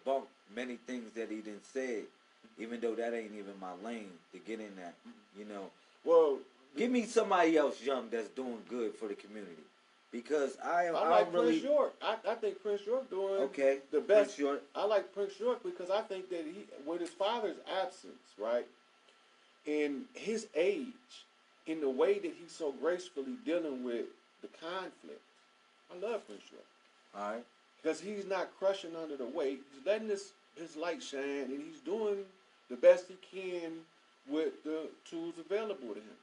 debunk many things that he didn't say, even though that ain't even my lane to get in that. You know, well, give me somebody else young that's doing good for the community, because I like Prince York. I think Prince York doing the best. Prince York. I like Prince York because I think that he, with his father's absence, right, in his age, in the way that he's so gracefully dealing with the conflict, I love Prince York. All right. Because he's not crushing under the weight. He's letting his light shine, and he's doing the best he can with the tools available to him.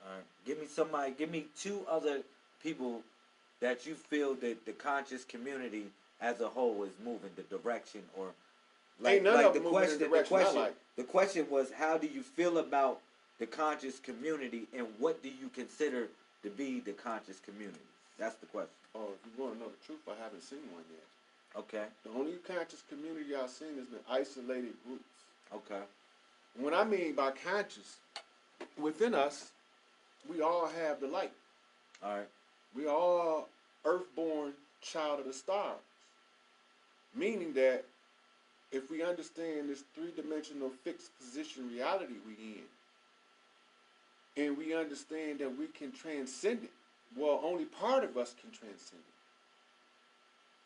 All right. Give me two other people that you feel that the conscious community as a whole is moving the direction, or like, ain't none of them moving in the direction I like. The question was, how do you feel about the conscious community, and what do you consider to be the conscious community? That's the question. Oh, if you want to know the truth, I haven't seen one yet. Okay. The only conscious community I've seen has been isolated groups. Okay. What I mean by conscious, within us, we all have the light. All right. We are all earthborn child of the stars. Meaning that if we understand this three-dimensional fixed position reality we in, and we understand that we can transcend it, well, only part of us can transcend it.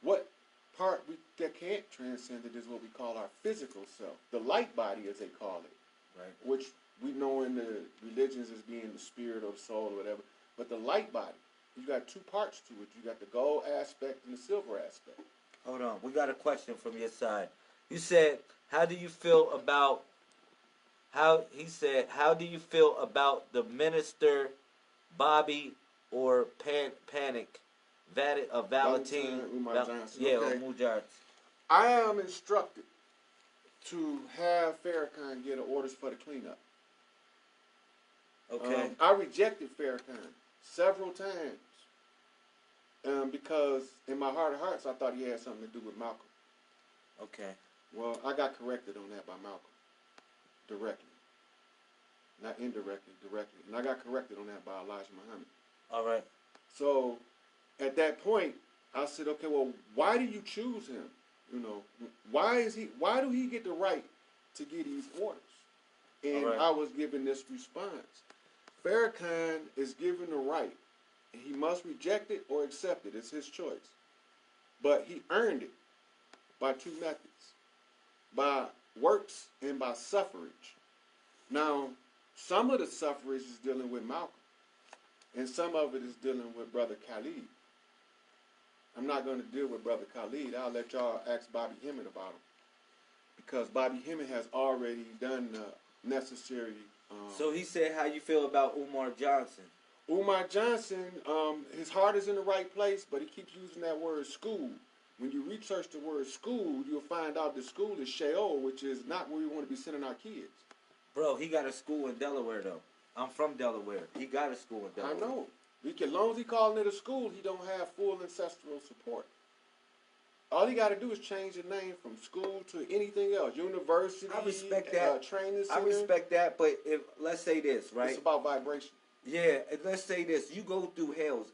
What part that can't transcend it is what we call our physical self, the light body, as they call it, right? Which we know in the religions as being the spirit or the soul or whatever. But the light body, you got two parts to it. You got the gold aspect and the silver aspect. Hold on, we got a question from your side. You said, how do you feel about how do you feel about the minister Bobby or Panic Valentine Umar Johnson? Yeah, okay. Umar Johnson. I am instructed to have Farrakhan get orders for the cleanup. Okay. I rejected Farrakhan several times because in my heart of hearts I thought he had something to do with Malcolm. Okay. Well, I got corrected on that by Malcolm. Directly. Not indirectly, directly. And I got corrected on that by Elijah Muhammad. All right. So, at that point, I said, okay, well, why do you choose him? You know, why do he get the right to get these orders? And right. I was given this response. Farrakhan is given the right. He must reject it or accept it. It's his choice. But he earned it by two methods. By works and by suffrage. Now, some of the suffrage is dealing with Malcolm. And some of it is dealing with Brother Khalid. I'm not going to deal with Brother Khalid. I'll let y'all ask Bobby Hemmett about him. Because Bobby Hemmett has already done the necessary... so he said, how you feel about Umar Johnson? Umar Johnson, his heart is in the right place, but he keeps using that word school. When you research the word school, you'll find out the school is Sheol, which is not where we want to be sending our kids. Bro, he got a school in Delaware, though. I'm from Delaware. He got a school in Delaware. I know. As long as he calling it a school, he don't have full ancestral support. All he got to do is change the name from school to anything else. University, I respect that. Training center. I respect that, but if let's say this, right? It's about vibration. Yeah, let's say this. You go through hell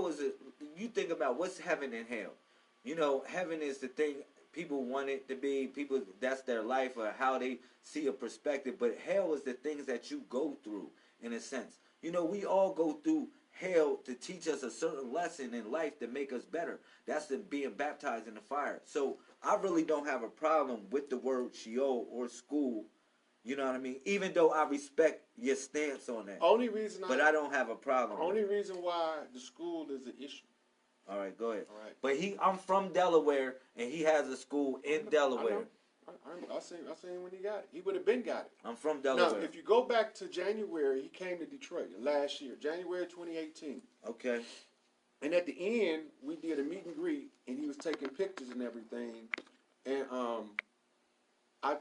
is you think about what's heaven and hell. You know, heaven is the thing people want it to be. People, that's their life or how they see a perspective. But hell is the things that you go through, in a sense. You know, we all go through hell to teach us a certain lesson in life to make us better. That's the being baptized in the fire. So I really don't have a problem with the word Sheol or school. You know what I mean? Even though I respect your stance on that. Only reason I don't have a problem. Only reason why the school is an issue. All right, go ahead. All right. But I'm from Delaware, and he has a school in Delaware. I seen when he got it. He would have been got it. I'm from Delaware. Now, if you go back to January, he came to Detroit last year, January 2018. Okay. And at the end, we did a meet and greet, and he was taking pictures and everything. And I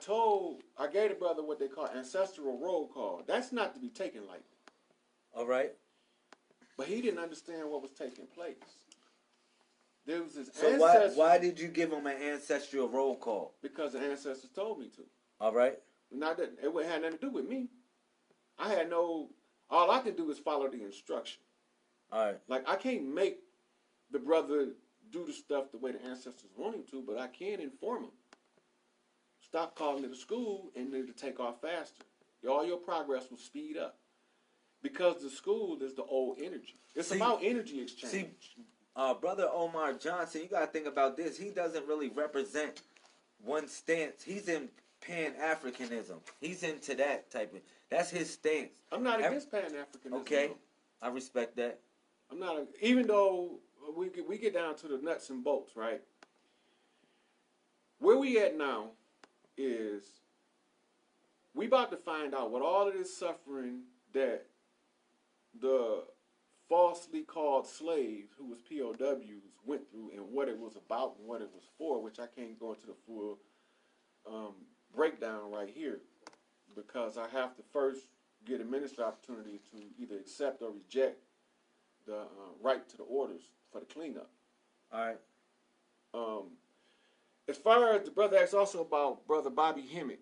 gave the brother what they call ancestral roll call. That's not to be taken lightly. All right. But he didn't understand what was taking place. There was his so why did you give him an ancestral roll call? Because the ancestors told me to. All right. Not that it had nothing to do with me. All I can do is follow the instruction. All right. Like, I can't make the brother do the stuff the way the ancestors want him to, but I can inform him. Stop calling it a school and then to take off faster. All your progress will speed up. Because the school is the old energy. It's about energy exchange. See, Brother Omar Johnson, you got to think about this. He doesn't really represent one stance. He's in Pan-Africanism. He's into that type of... That's his stance. I'm not against Pan-Africanism. Okay. I respect that. I'm not... Even though we get down to the nuts and bolts, right? Where we at now is we about to find out what all of this suffering that the falsely called slaves who was POWs went through and what it was about and what it was for, which I can't go into the full breakdown right here because I have to first get a ministry opportunity to either accept or reject the right to the orders for the cleanup. All right. As far as the brother asked also about Brother Bobby Hemmett,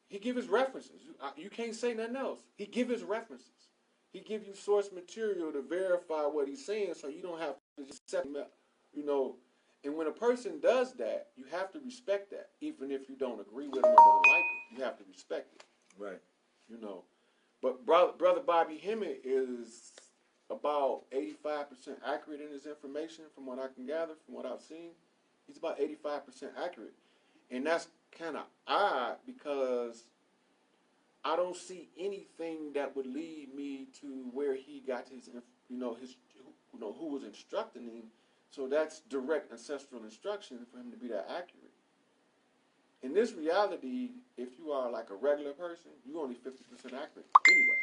he give his references. You can't say nothing else. He give his references. He give you source material to verify what he's saying, so you don't have to just accept him, you know. And when a person does that, you have to respect that, even if you don't agree with him or don't like him. You have to respect it. Right. You know. But brother Bobby Hemmett is about 85% accurate in his information, from what I can gather, from what I've seen. He's about 85% accurate, and that's kind of odd because I don't see anything that would lead me to where he got his, who was instructing him. So that's direct ancestral instruction for him to be that accurate. In this reality, if you are like a regular person, you're only 50% accurate anyway.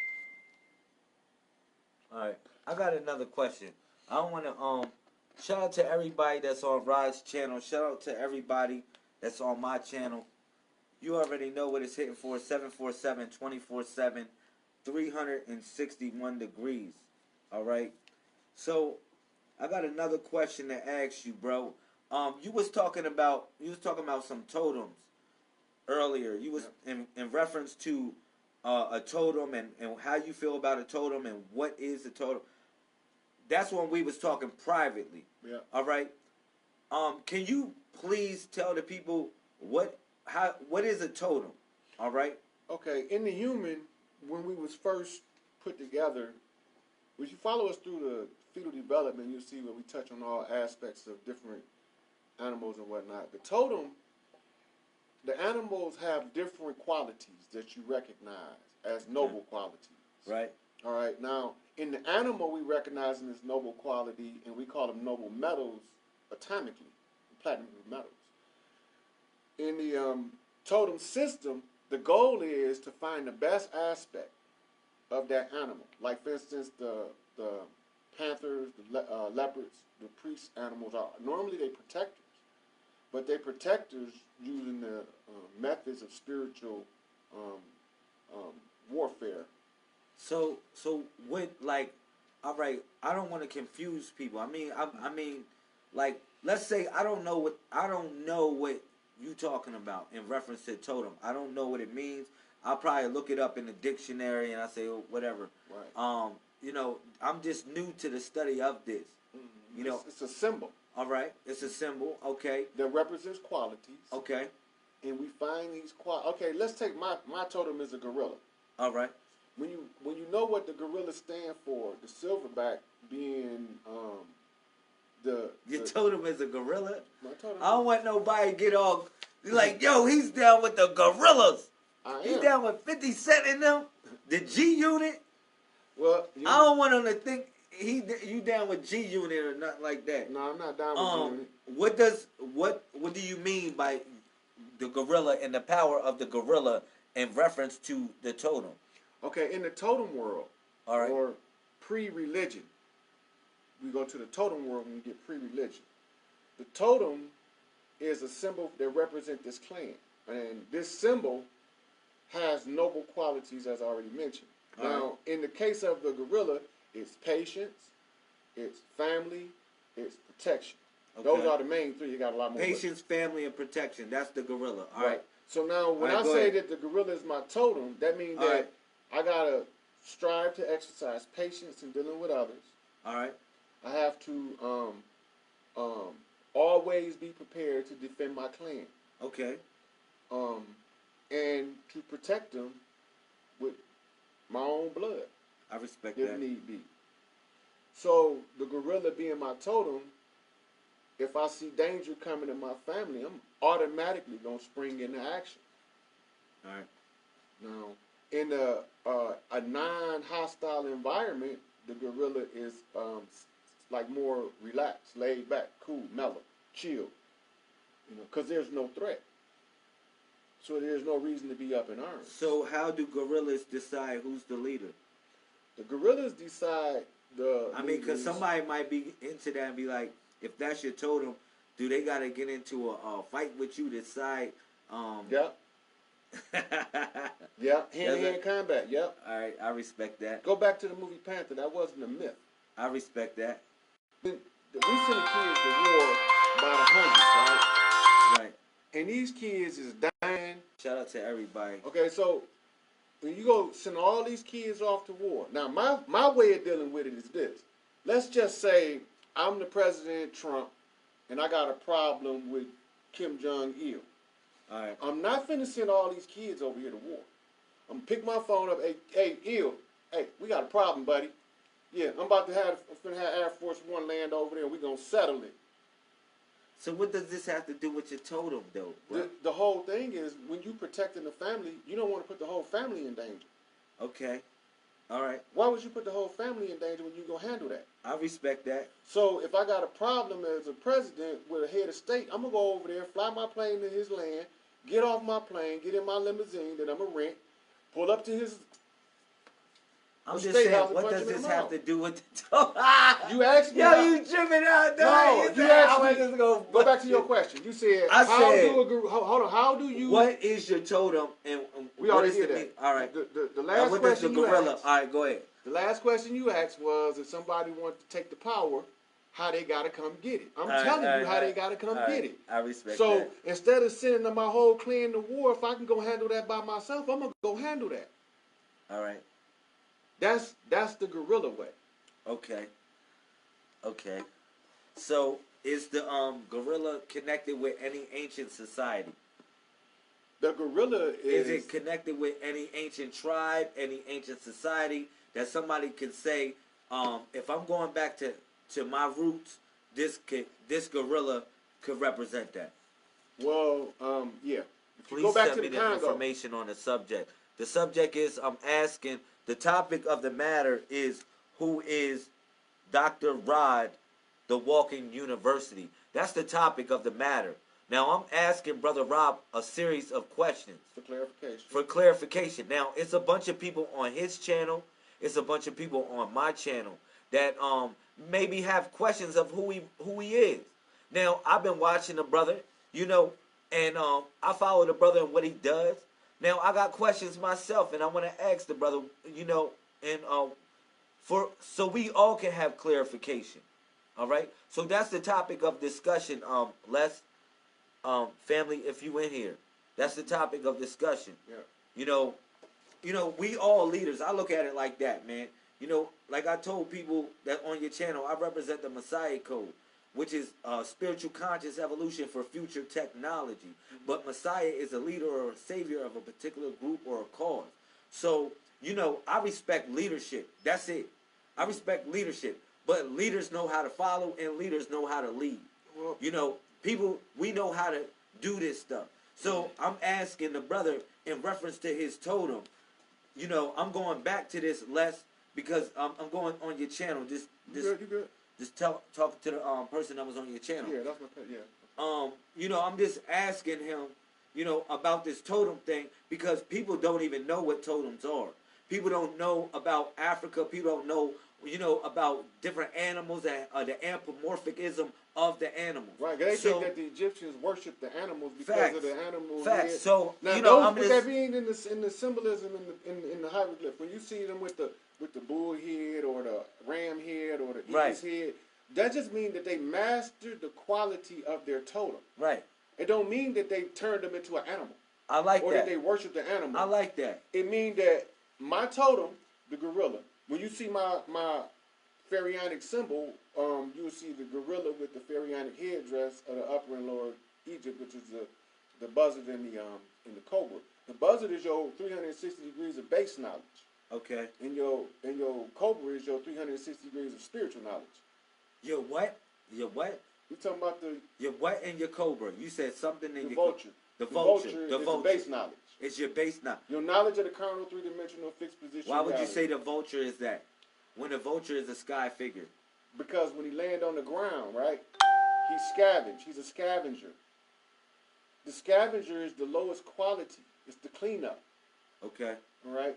All right. I got another question. I want to shout out to everybody that's on Rod's channel. Shout out to everybody that's on my channel. You already know what it's hitting for. 747, 24/7, 361 degrees. All right. So I got another question to ask you, bro. You was talking about some totems earlier. You was in reference to a totem and how you feel about a totem and what is a totem. That's when we was talking privately. Yeah. All right. Can you please tell the people what is a totem? All right. Okay. In the human, when we was first put together, if you follow us through the fetal development, you'll see where we touch on all aspects of different animals and whatnot. The totem, the animals have different qualities that you recognize as noble qualities. Right. All right. Now, in the animal, we recognize them as noble quality, and we call them noble metals atomically, platinum metals. In the totem system, the goal is to find the best aspect of that animal. Like, for instance, the panthers, the leopards, the priest animals are normally they protectors, but they protectors using the methods of spiritual warfare. So with like, all right, I don't want to confuse people. I mean, like, let's say I don't know what you talking about in reference to totem. I don't know what it means. I'll probably look it up in the dictionary and I say, oh, whatever. Right. I'm just new to the study of this. Mm-hmm. It's a symbol. All right, it's a symbol. Okay. That represents qualities. Okay. And we find these qualities. Okay, let's take my totem is a gorilla. All right. When you know what the gorilla stand for, the silverback being your totem is a gorilla. My totem. I don't want nobody to get all like, yo, he's down with the gorillas. He's down with 50 Cent in them. The G Unit. Well, I don't want him to think you down with G Unit or nothing like that. No, I'm not down with G Unit. What do you mean by the gorilla and the power of the gorilla in reference to the totem? Okay, in the totem world, all right, or pre-religion, we go to the totem world when we get pre-religion. The totem is a symbol that represents this clan, and this symbol has noble qualities, as I already mentioned. All now, right. In the case of the gorilla, it's patience, it's family, it's protection. Okay. Those are the main three. You got a lot more. Patience, family, and protection. That's the gorilla. All right. So now, when I say that the gorilla is my totem, that means that I gotta strive to exercise patience in dealing with others. All right. I have to always be prepared to defend my clan. Okay. And to protect them with my own blood. I respect if that. need be. So the gorilla being my totem, if I see danger coming in my family, I'm automatically gonna spring into action. All right. Now, in a non-hostile environment, the gorilla is like more relaxed, laid back, cool, mellow, chill. Because there's no threat. So there's no reason to be up in arms. So how do gorillas decide who's the leader? The gorillas decide the. I mean, because somebody might be into that and be like, if that's your totem, do they got to get into a fight with you to decide? Yep. Yep. Hand-to-hand combat. Yep. All right, I respect that. Go back to the movie Panther. That wasn't a myth. I respect that. We send the kids to war by the hundreds, right? Right. And these kids is dying. Shout out to everybody. Okay, so when you go send all these kids off to war. Now, my way of dealing with it is this. Let's just say I'm the President Trump, and I got a problem with Kim Jong-il. All right. I'm not finna send all these kids over here to war. I'm gonna pick my phone up. Hey, Il. Hey, we got a problem, buddy. Yeah, I'm finna have Air Force One land over there, and we gonna settle it. So what does this have to do with your totem, though, bro? The whole thing is, when you protecting the family, you don't want to put the whole family in danger. Okay. All right. Why would you put the whole family in danger when you gonna handle that? I respect that. So if I got a problem as a president with a head of state, I'm gonna go over there, fly my plane to his land, get off my plane, get in my limousine that I'm gonna rent, pull up to his. I'm just saying, what does this have to do with the totem? You asked me. Yo, you tripping out, dog. No, you asked me. Just go back to your question. You said, hold on, how do you? What is your totem? And we already did that. All right. The last question you asked. All right, go ahead. The last question you asked was, if somebody wants to take the power, how they gotta come get it. I'm telling you how they gotta come get it. I respect that. So instead of sending my whole clan to war, if I can go handle that by myself, I'm gonna go handle that. All right. That's the gorilla way. Okay. Okay. So is the gorilla connected with any ancient society? The gorilla is it connected with any ancient tribe, any ancient society that somebody could say, if I'm going back to my roots, this gorilla could represent that? Well, yeah. Please go back send me the information on the subject. The subject is, I'm asking, the topic of the matter is, who is Dr. Rod, the Walking University? That's the topic of the matter. Now, I'm asking Brother Rob a series of questions. For clarification. Now, it's a bunch of people on his channel. It's a bunch of people on my channel that maybe have questions of who he is. Now, I've been watching the brother, and I follow the brother and what he does. Now, I got questions myself, and I want to ask the brother, and so we all can have clarification. All right? So that's the topic of discussion. Family, if you in here, that's the topic of discussion. Yeah. We all leaders. I look at it like that, man. Like I told people that on your channel, I represent the Messiah Code, which is spiritual conscious evolution for future technology. Mm-hmm. But Messiah is a leader or a savior of a particular group or a cause. So, I respect leadership. That's it. I respect leadership. But leaders know how to follow and leaders know how to lead. Well, people, we know how to do this stuff. So I'm asking the brother in reference to his totem, I'm going back to this less because I'm going on your channel. You good. Just talking to the person that was on your channel. Yeah, that's my yeah. I'm just asking him, about this totem thing because people don't even know what totems are. People don't know about Africa. People don't know, about different animals and the anthropomorphism of the animals. Right. They think that the Egyptians worship the animals because of the animals. Facts. Head. So now, don't put that being in the symbolism in the hieroglyph. When you see them with the bull head or the ram head or the eagle's head, that just means that they mastered the quality of their totem. Right. It don't mean that they turned them into an animal. I like or that. Or that they worship the animal. I like that. It means that my totem, the gorilla, when you see my pharaonic symbol, you'll see the gorilla with the pharaonic headdress of the Upper and Lower Egypt, which is the buzzard and the cobra. The buzzard is your 360 degrees of base knowledge. Okay. And your cobra is your 360 degrees of spiritual knowledge. Your what? Your what? We talking about your what and your cobra. You said something in the your vulture. The vulture. The vulture is base knowledge. It's your base knowledge. Your knowledge of the carnal three-dimensional fixed position. Why would you say the vulture is that? When the vulture is a sky figure. Because when he land on the ground, right, he scavenge. He's a scavenger. The scavenger is the lowest quality. It's the cleanup. Okay. All right.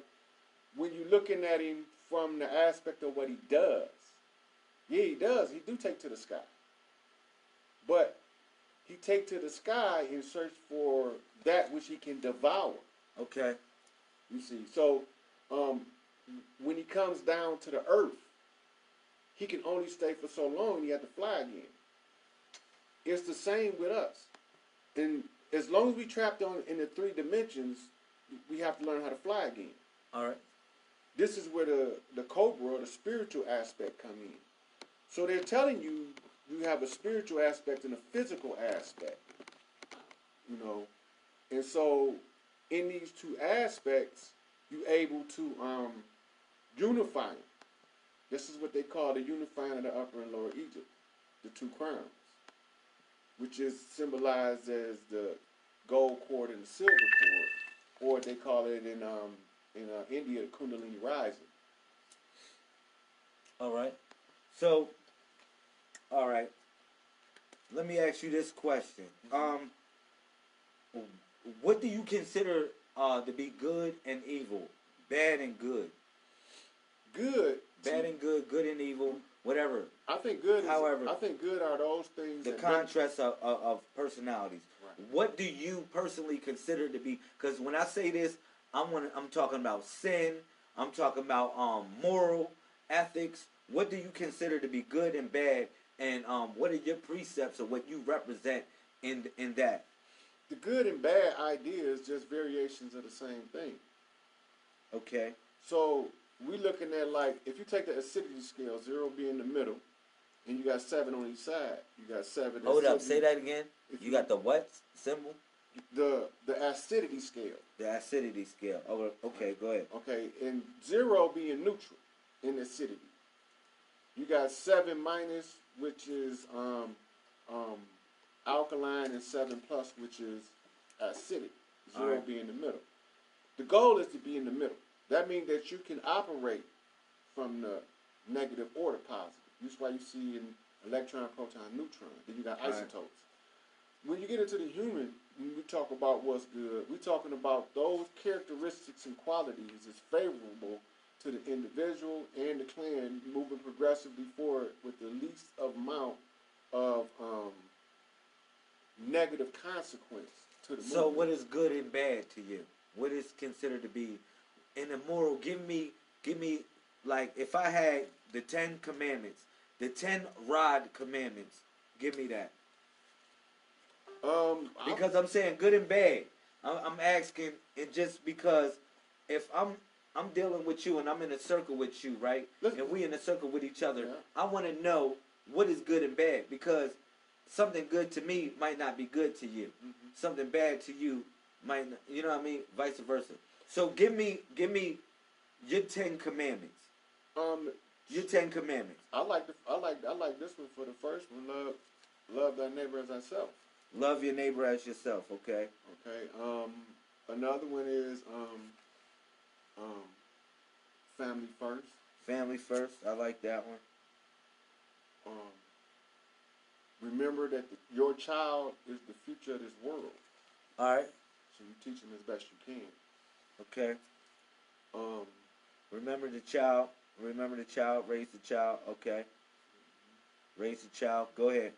When you're looking at him from the aspect of what he does, yeah, he does. He do take to the sky. But he take to the sky in search for that which he can devour. Okay. You see. So when he comes down to the earth, he can only stay for so long. He have to fly again. It's the same with us. And as long as we trapped on in the 3 dimensions, we have to learn how to fly again. All right. This is where the cobra, or the spiritual aspect, come in. So they're telling you you have a spiritual aspect and a physical aspect. You know. And so in these 2 aspects, you're able to unify them. This is what they call the unifying of the Upper and Lower Egypt, the 2 crowns, which is symbolized as the gold cord and the silver cord, or they call it in India the Kundalini rising. All right. So, all right. Let me ask you this question. What do you consider to be good and evil, bad and good? Good. Bad and good, good and evil, whatever. I think good. However, I think good are those things. The contrast of personalities. Right. What do you personally consider to be? Because when I say this, I'm talking about sin. I'm talking about moral ethics. What do you consider to be good and bad? And what are your precepts of what you represent in that? The good and bad idea is just variations of the same thing. Okay. So we're looking at, like, if you take the acidity scale, 0 being in the middle, and you got 7 on each side, you got 7. Hold up, say that again. You got the what symbol? The acidity scale. The acidity scale. Oh, okay, go ahead. Okay, and 0 being neutral in acidity. You got 7 minus, which is alkaline, and 7 plus, which is acidic. 0 being in the middle. The goal is to be in the middle. That means that you can operate from the negative or the positive. That's why you see in electron, proton, neutron. Then you got isotopes. Right. When you get into the human, when we talk about what's good, we're talking about those characteristics and qualities is favorable to the individual and the clan, moving progressively forward with the least amount of negative consequence to the movement. So what is good and bad to you? What is considered to be in the moral? Give me like, if I had the 10 commandments, the 10 rod commandments, give me that. Because I'm saying good and bad. I'm asking it just because if I'm dealing with you and I'm in a circle with you, right? And we in a circle with each other, yeah. I want to know what is good and bad, because something good to me might not be good to you. Mm-hmm. Something bad to you might not, you know what I mean? Vice versa. So give me your 10 commandments. Your 10 commandments. I like this one for the first one. Love thy neighbor as thyself. Love your neighbor as yourself. Okay. Okay. Another one is family first. Family first. I like that one. Remember that your child is the future of this world. All right. So you teach them as best you can. Okay. Remember the child. Remember the child. Raise the child. Okay. Raise the child. Go ahead.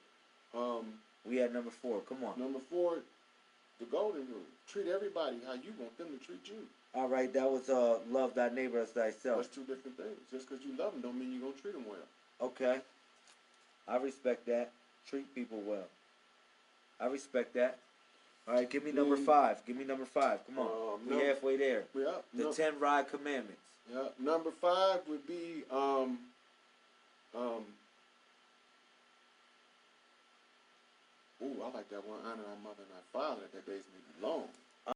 We had number 4. Come on. Number 4, the golden rule. Treat everybody how you want them to treat you. All right. That was love thy neighbor as thyself. That's 2 different things. Just because you love them don't mean you're going to treat them well. Okay. I respect that. Treat people well. I respect that. All right, give me number 5. Give me number 5. Come on. We're halfway there. Yeah. The 10 rod commandments. Yeah. Number 5 would be Ooh, I like that one. Honor thy mother and thy father, that their days may be long.